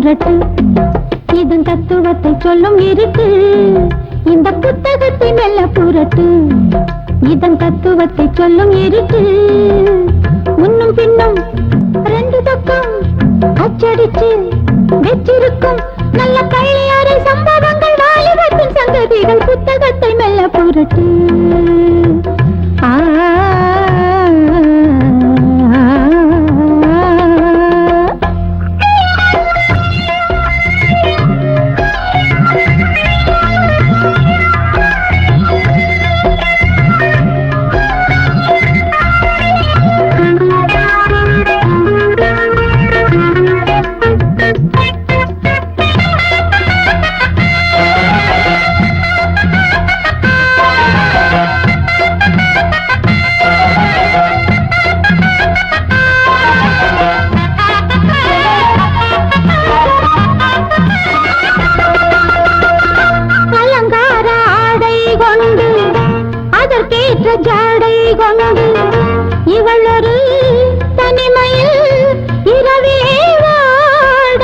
புரட்டு இதன் தத்துவத்தை சொல்லும் இருக்கு இந்த புத்தகத்தை மெல்ல புரட்டு இதன் தத்துவத்தை சொல்லும் இருக்கு முன்னும் பின்னும் ரெண்டு பக்கம் அச்சடிச்சு வெச்சிருக்கும் நல்ல கல்யாண சம்பவங்கள் வாலிபத்தின் சங்கதிகள் புத்தகத்தை மெல்ல புரட்டு ஜாடை கொண்டு இவள் ஒரு தனிமையில் இரவிலே வாட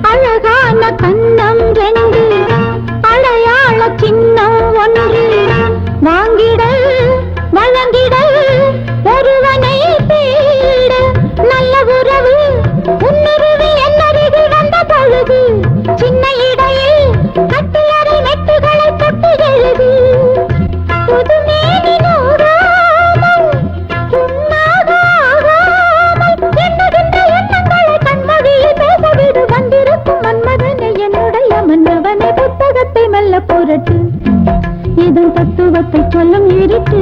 அழகான கண்ணம் ரெண்டு அடையாள சின்னம் ஒன்று வாங்கிடல் வழங்கிடல் ஒருவனை தேட நல்ல உறவு உன்னுருவி என்னருகி வந்த பொழுது சின்ன இடையில் கட்டியறை மெட்டுகளை தொட்டு எழுது புரட்டு இதன் தத்துவத்தை சொல்லும் இருக்கு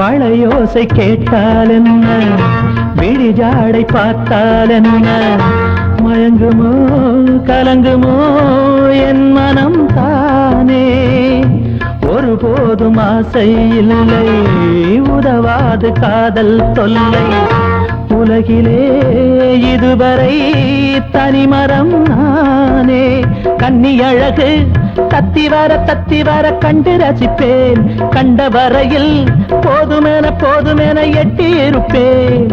வளையோசை கேட்டால் என்ன விழிஜாடை பார்த்தால் என்ன மயங்குமோ கலங்குமோ என் மனம் தானே ஒருபோதும் ஆசை இல்லை உதவாது காதல் தொல்லை உலகிலே இதுவரை தனிமரம் நானே கன்னி அழகு தத்தி வர கண்டு ரசிப்பேன் கண்ட வரையில் போதுமென எட்டி இருப்பேன்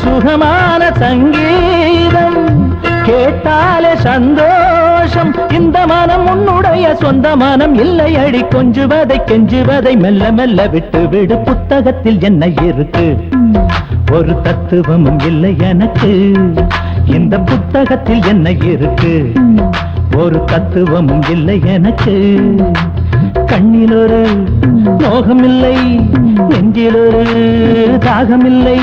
சுகமான சங்கீதம் கேட்டாலே சந்தோஷம் இந்த மனம் உன்னுடைய சொந்த மனம் இல்லை அடி கொஞ்சுவதை கெஞ்சுவதை மெல்ல மெல்ல விட்டு விடு புத்தகத்தில் என்ன இருக்கு ஒரு தத்துவமும் இல்லை எனக்கு இந்த புத்தகத்தில் என்ன இருக்கு ஒரு தத்துவமும் இல்லை எனக்கு கண்ணில் ஒரு மோகமில்லை நெஞ்சில் ஒரு தாகமில்லை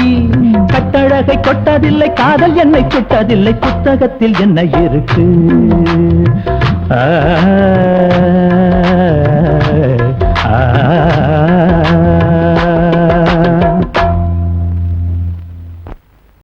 கட்டழகை கொட்டதில்லை காதல் என்னை சுட்டதில்லை புத்தகத்தில் என்ன இருக்கு